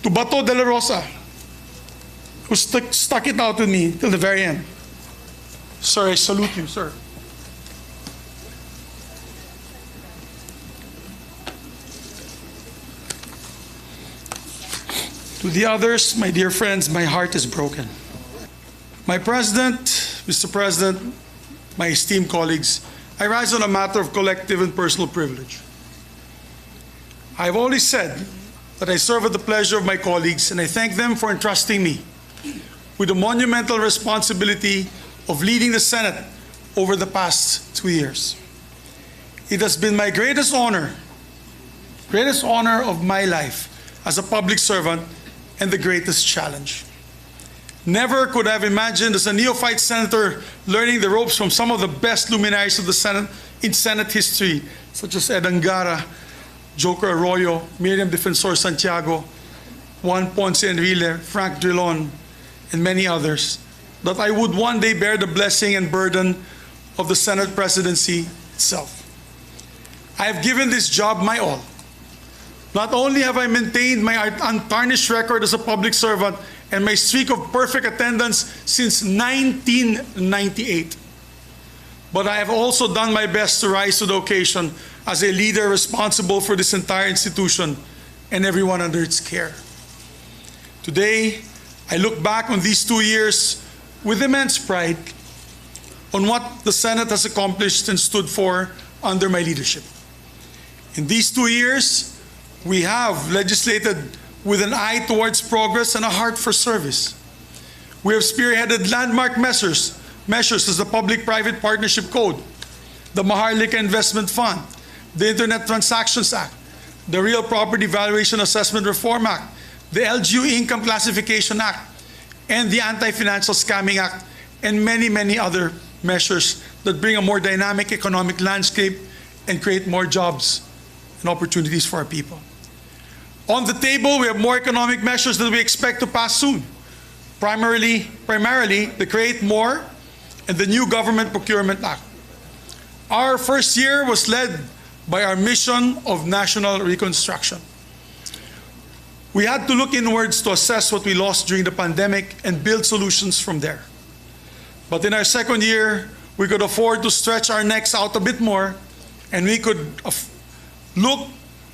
To BATO De La Rosa, who stuck it out with me till the very end. Sir, I salute you, sir. To the others, my dear friends, my heart is broken. My President, Mr. President, my esteemed colleagues, I rise on a matter of collective and personal privilege. I've always said that I serve at the pleasure of my colleagues, and I thank them for entrusting me with the monumental responsibility of leading the Senate over the past 2 years. It has been my greatest honor of my life as a public servant and the greatest challenge. Never could I have imagined as a neophyte senator learning the ropes from some of the best luminaries of the Senate in Senate history, such as Ed Angara, Joker Arroyo, Miriam Defensor Santiago, Juan Ponce Enrile, Frank Drilon, and many others, that I would one day bear the blessing and burden of the Senate presidency itself. I have given this job my all. Not only have I maintained my untarnished record as a public servant and my streak of perfect attendance since 1998, but I have also done my best to rise to the occasion as a leader responsible for this entire institution and everyone under its care. Today, I look back on these 2 years with immense pride on what the Senate has accomplished and stood for under my leadership. In these 2 years, we have legislated with an eye towards progress and a heart for service. We have spearheaded landmark measures as the Public-Private Partnership Code, the Maharlika Investment Fund, the Internet Transactions Act, the Real Property Valuation Assessment Reform Act, the LGU Income Classification Act, and the Anti-Financial Scamming Act, and many, many other measures that bring a more dynamic economic landscape and create more jobs and opportunities for our people. On the table, we have more economic measures that we expect to pass soon. Primarily the Create More and the new Government Procurement Act. Our first year was led by our mission of national reconstruction. We had to look inwards to assess what we lost during the pandemic and build solutions from there. But in our second year, we could afford to stretch our necks out a bit more, and we could look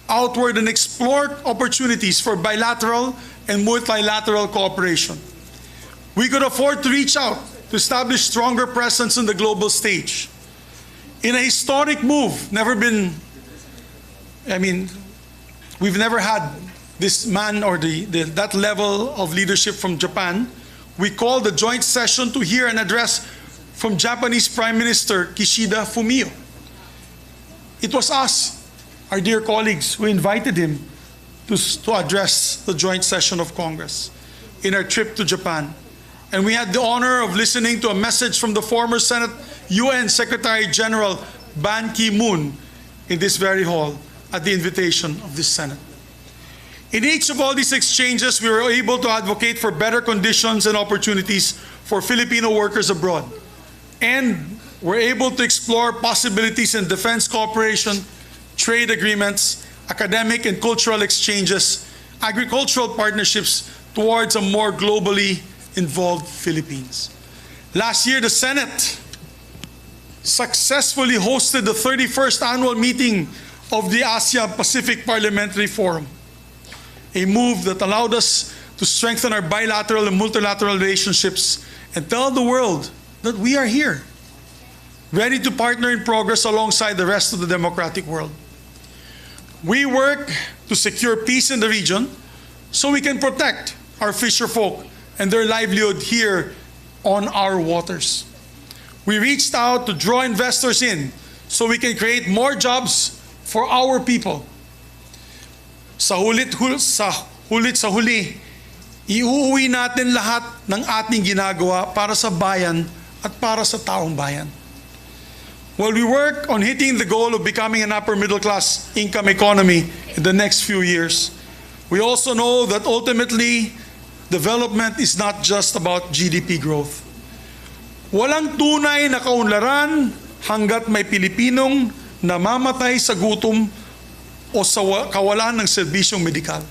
outward and explore opportunities for bilateral and multilateral cooperation. We could afford to reach out to establish stronger presence in the global stage. In a historic move, we've never had this man or that level of leadership from Japan. We called a joint session to hear an address from Japanese Prime Minister Kishida Fumio. It was us, our dear colleagues, who invited him to address the joint session of Congress in our trip to Japan. And we had the honor of listening to a message from the former Senate UN Secretary General Ban Ki-moon in this very hall at the invitation of this Senate. In each of all these exchanges, we were able to advocate for better conditions and opportunities for Filipino workers abroad. And we're able to explore possibilities in defense cooperation, trade agreements, academic and cultural exchanges, agricultural partnerships towards a more globally involved Philippines. Last year, the Senate successfully hosted the 31st annual meeting of the Asia-Pacific Parliamentary Forum, a move that allowed us to strengthen our bilateral and multilateral relationships and tell the world that we are here, ready to partner in progress alongside the rest of the democratic world. We work to secure peace in the region so we can protect our fisher folk and their livelihood here on our waters. We reached out to draw investors in so we can create more jobs for our people. Sa huli, iuuwi natin lahat ng ating ginagawa para sa bayan at para sa taong bayan. While we work on hitting the goal of becoming an upper middle class income economy in the next few years, we also know that ultimately, development is not just about GDP growth. Walang tunay na kaunlaran hanggat may Pilipinong namamatay sa gutom o sa kawalan ng serbisyong medikal.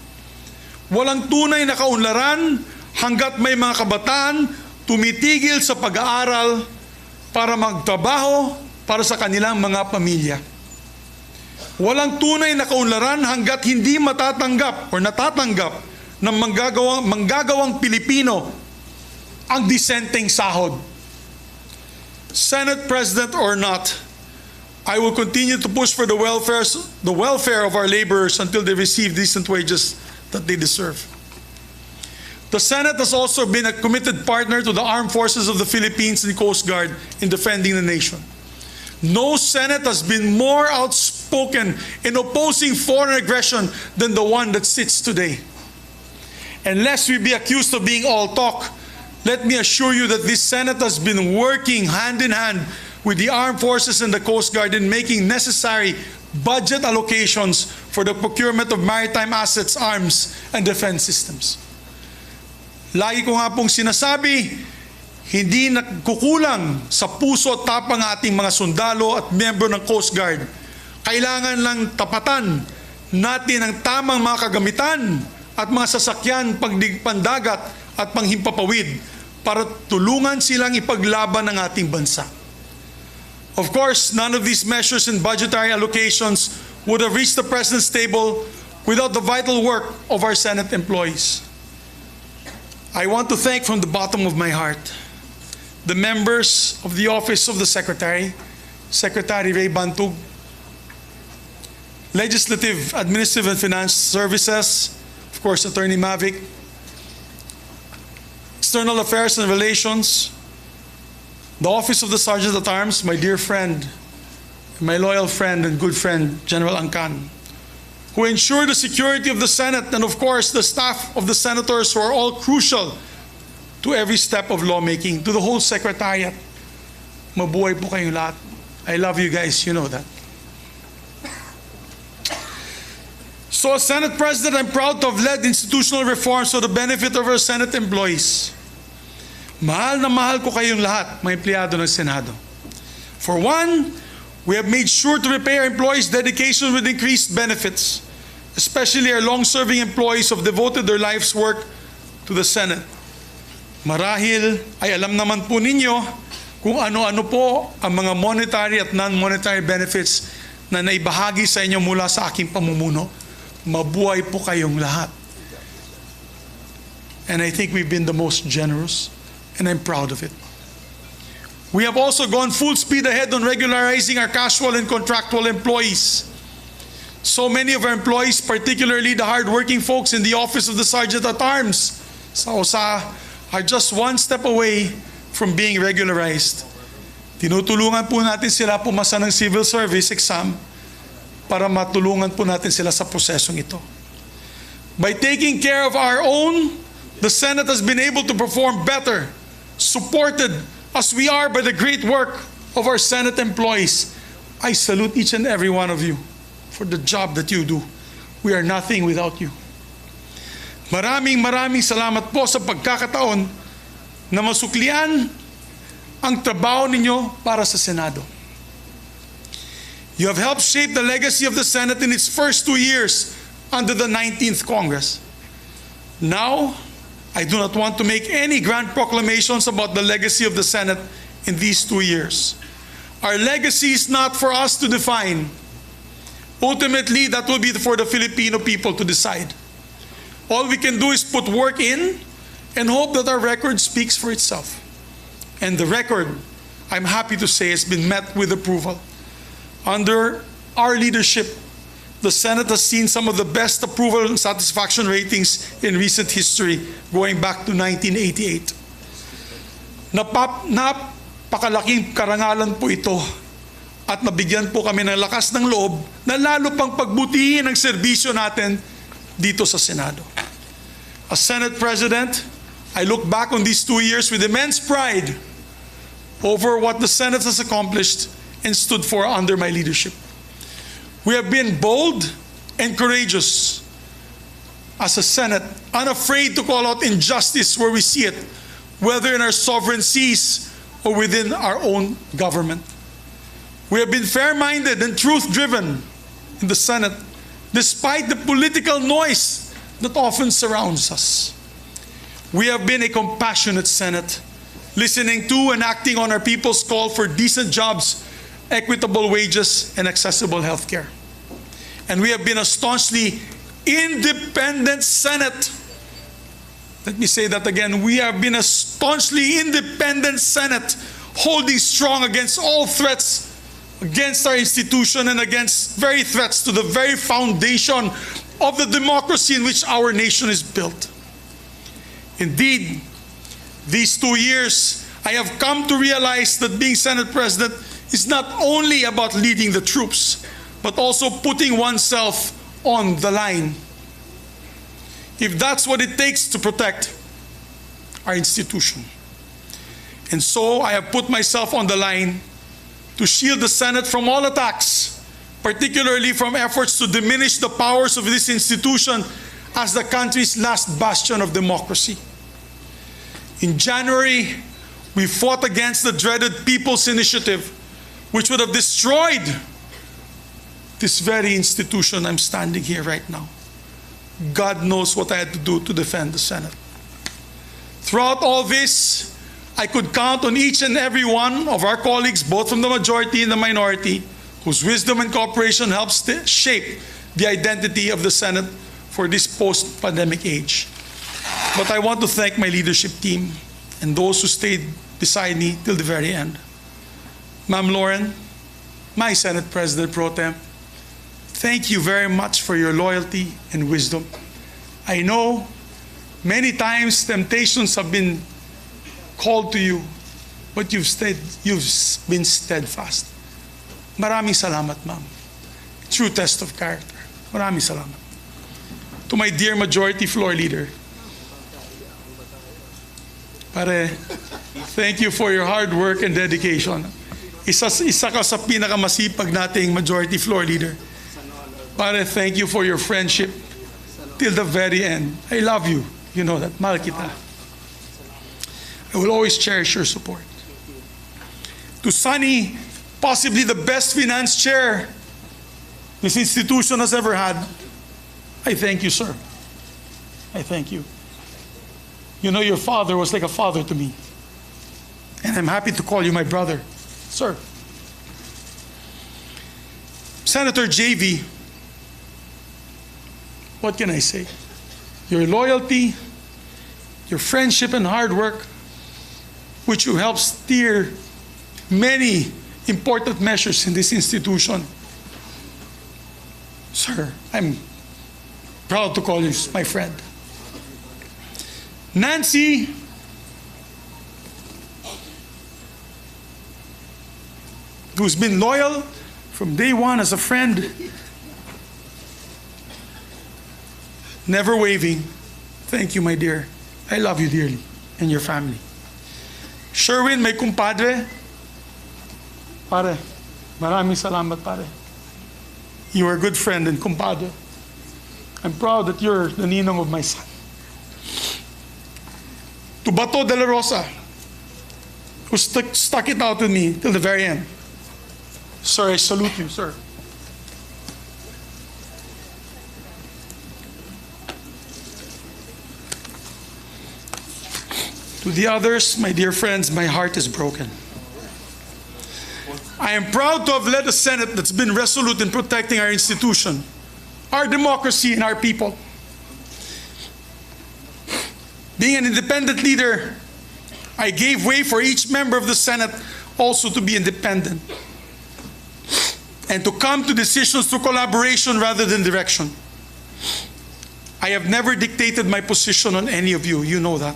Walang tunay na kaunlaran hanggat may mga kabataan tumitigil sa pag-aaral para magtrabaho para sa kanilang mga pamilya. Walang tunay na kaunlaran hanggat hindi matatanggap o natatanggap ng manggagawang Pilipino ang disenteng sahod. Senate President or not, I will continue to push for the welfare of our laborers until they receive decent wages that they deserve. The Senate has also been a committed partner to the armed forces of the Philippines and Coast Guard in defending the nation. No Senate has been more outspoken in opposing foreign aggression than the one that sits today. And lest we be accused of being all talk, let me assure you that this Senate has been working hand in hand with the armed forces and the Coast Guard in making necessary budget allocations for the procurement of maritime assets, arms, and defense systems. Lagi ko nga pong sinasabi, hindi nagkukulang sa puso at tapang ating mga sundalo at miyembro ng Coast Guard. Kailangan lang tapatan natin ang tamang mga kagamitan at mga sasakyan pandagat at panghimpapawid para tulungan silang ipaglaban ng ating bansa. Of course, none of these measures and budgetary allocations would have reached the President's table without the vital work of our Senate employees. I want to thank from the bottom of my heart the members of the Office of the Secretary, Secretary Ray Bantug, Legislative, Administrative and Finance Services, of course, Attorney Mavic, External Affairs and Relations, the Office of the Sergeant at Arms, my dear friend, my loyal friend and good friend, General Angkan, who ensure the security of the Senate, and of course, the staff of the senators who are all crucial to every step of lawmaking, to the whole Secretariat. Mabuhay po kayong lahat. I love you guys, you know that. So as Senate President, I'm proud to have led institutional reforms for the benefit of our Senate employees. Mahal na mahal ko kayong lahat, mga empleyado ng Senado. For one, we have made sure to repay our employees' dedication with increased benefits, especially our long-serving employees who have devoted their life's work to the Senate. Marahil ay alam naman po ninyo kung ano-ano po ang mga monetary at non-monetary benefits na naibahagi sa inyo mula sa aking pamumuno. Mabuhay po kayong lahat. And I think we've been the most generous, and I'm proud of it. We have also gone full speed ahead on regularizing our casual and contractual employees. So many of our employees, particularly the hardworking folks in the Office of the Sergeant at Arms, sa OSA, are just one step away from being regularized. Tinutulungan po natin sila pumasa ng civil service exam para matulungan po natin sila sa prosesong ito. By taking care of our own, the Senate has been able to perform better, supported as we are by the great work of our Senate employees. I salute each and every one of you for the job that you do. We are nothing without you. Maraming salamat po sa pagkakataon na masuklian ang trabaho ninyo para sa Senado. You have helped shape the legacy of the Senate in its first 2 years under the 19th Congress. Now, I do not want to make any grand proclamations about the legacy of the Senate in these 2 years. Our legacy is not for us to define. Ultimately, that will be for the Filipino people to decide. All we can do is put work in and hope that our record speaks for itself. And the record, I'm happy to say, has been met with approval. Under our leadership, the Senate has seen some of the best approval and satisfaction ratings in recent history, going back to 1988. Napakalaking karangalan po ito at nabigyan po kami ng lakas ng loob na lalo pang pagbutihin ang serbisyo natin dito sa Senado. As Senate President, I look back on these 2 years with immense pride over what the Senate has accomplished and stood for under my leadership. We have been bold and courageous as a Senate, unafraid to call out injustice where we see it, whether in our sovereign seas or within our own government. We have been fair-minded and truth-driven in the Senate, despite the political noise that often surrounds us. We have been a compassionate Senate, listening to and acting on our people's call for decent jobs, equitable wages, and accessible health care. And we have been a staunchly independent Senate. Let me say that again. We have been a staunchly independent Senate, holding strong against all threats against our institution and against very threats to the very foundation of the democracy in which our nation is built. Indeed, these 2 years, I have come to realize that being Senate President is not only about leading the troops, but also putting oneself on the line. If that's what it takes to protect our institution. And so I have put myself on the line to shield the Senate from all attacks, particularly from efforts to diminish the powers of this institution as the country's last bastion of democracy. In January, we fought against the dreaded People's Initiative, which would have destroyed this very institution I'm standing here right now. God knows what I had to do to defend the Senate. Throughout all this, I could count on each and every one of our colleagues, both from the majority and the minority, whose wisdom and cooperation helps shape the identity of the Senate for this post-pandemic age. But I want to thank my leadership team and those who stayed beside me till the very end. Ma'am Lauren, my Senate President Pro Tem, thank you very much for your loyalty and wisdom. I know many times temptations have been called to you, but you've been steadfast. Maraming salamat, ma'am. True test of character. Maraming salamat. To my dear Majority Floor Leader, pare, thank you for your hard work and dedication. Isa ka sa pinakamasipag nating Majority Floor Leader. Pare, thank you for your friendship till the very end. I love you. You know that. Mahal kita. I will always cherish your support. To Sunny, possibly the best finance chair this institution has ever had, I thank you, sir. I thank you. You know, your father was like a father to me. And I'm happy to call you my brother, sir. Senator JV, what can I say? Your loyalty, your friendship and hard work, which you helped steer many important measures in this institution. Sir, I'm proud to call you my friend. Nancy, who's been loyal from day one as a friend, never waving. Thank you, my dear. I love you dearly and your family. Sherwin, my kumpadre. Pare, maraming salamat, pare. You are a good friend and kumpadre. I'm proud that you're the ninong of my son. To Bato de la Rosa, who stuck it out with me till the very end. Sir, I salute you, sir. To the others, my dear friends, my heart is broken. I am proud to have led a Senate that's been resolute in protecting our institution, our democracy, and our people. Being an independent leader, I gave way for each member of the Senate also to be independent and to come to decisions through collaboration rather than direction. I have never dictated my position on any of you. You know that.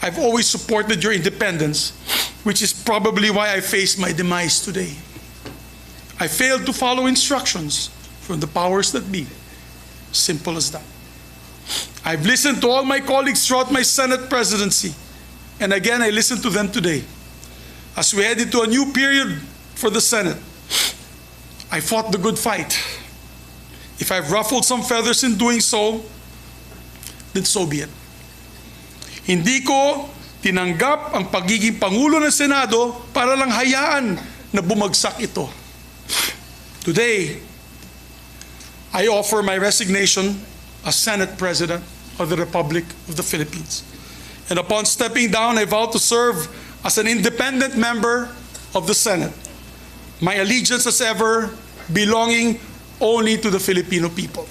I've always supported your independence, which is probably why I face my demise today. I failed to follow instructions from the powers that be. Simple as that. I've listened to all my colleagues throughout my Senate presidency, and again I listened to them today. As we head into a new period for the Senate, I fought the good fight. If I've ruffled some feathers in doing so, then so be it. Hindi ko tinanggap ang pagiging Pangulo ng Senado para lang hayaan na bumagsak ito. Today, I offer my resignation as Senate President of the Republic of the Philippines. And upon stepping down, I vow to serve as an independent member of the Senate. My allegiance as ever belonging only to the Filipino people.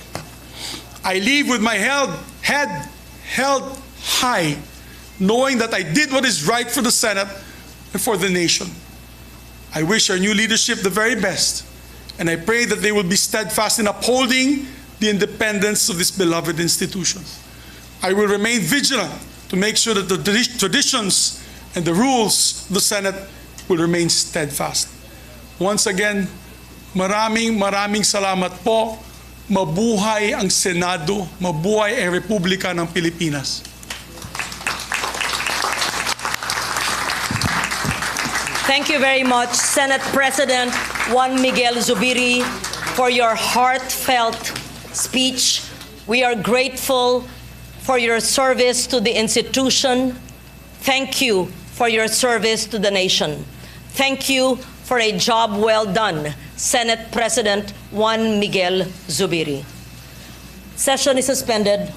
I leave with my head held high, knowing that I did what is right for the Senate and for the nation. I wish our new leadership the very best, and I pray that they will be steadfast in upholding the independence of this beloved institution. I will remain vigilant to make sure that the traditions and the rules of the Senate will remain steadfast. Once again, maraming salamat po. Mabuhay ang Senado, mabuhay ang Republika ng Pilipinas. Thank you very much, Senate President Juan Miguel Zubiri, for your heartfelt speech. We are grateful for your service to the institution. Thank you for your service to the nation. Thank you for a job well done, Senate President Juan Miguel Zubiri. Session is suspended.